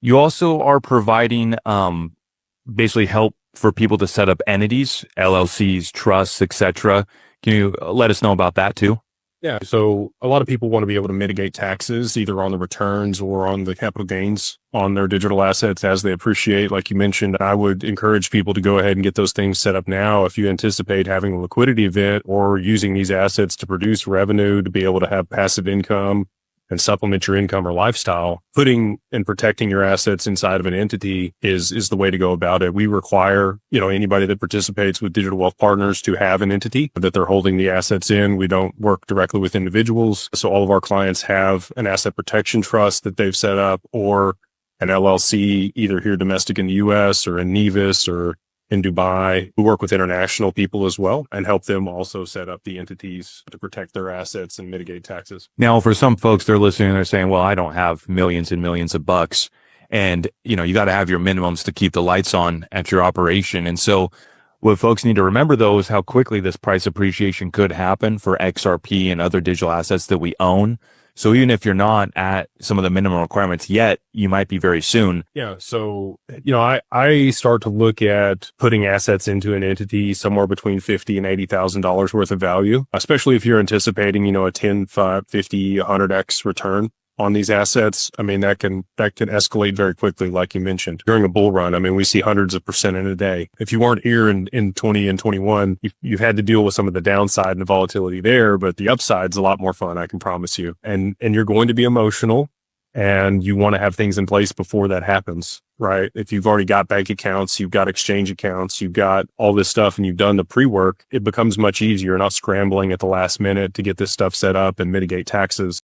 You also are providing basically help for people to set up entities, LLCs, trusts, etc. Can you let us know about that too? Yeah. So a lot of people want to be able to mitigate taxes either on the returns or on the capital gains on their digital assets as they appreciate. Like you mentioned, I would encourage people to go ahead and get those things set up now if you anticipate having a liquidity event or using these assets to produce revenue to be able to have passive income and supplement your income or lifestyle. Putting and protecting your assets inside of an entity is the way to go about it. We require, anybody that participates with Digital Wealth Partners to have an entity that they're holding the assets in. We don't work directly with individuals. So all of our clients have an asset protection trust that they've set up or an LLC, either here domestic in the US or in Nevis or in Dubai. We work with international people as well and help them also set up the entities to protect their assets and mitigate taxes. Now, for some folks, they're listening, they're saying, well, I don't have millions and millions of bucks. And, you got to have your minimums to keep the lights on at your operation. And so what folks need to remember, though, is how quickly this price appreciation could happen for XRP and other digital assets that we own. So even if you're not at some of the minimum requirements yet, you might be very soon. Yeah. So, I start to look at putting assets into an entity somewhere between $50,000 and $80,000 worth of value, especially if you're anticipating, a 10, 5, 50, 100x return on these assets. I mean, that can escalate very quickly, like you mentioned. During a bull run, I mean, we see hundreds of percent in a day. If you weren't here in 20 and 21, you've had to deal with some of the downside and the volatility there, but the upside's a lot more fun, I can promise you. And you're going to be emotional and you want to have things in place before that happens, right? If you've already got bank accounts, you've got exchange accounts, you've got all this stuff and you've done the pre-work, it becomes much easier, not scrambling at the last minute to get this stuff set up and mitigate taxes.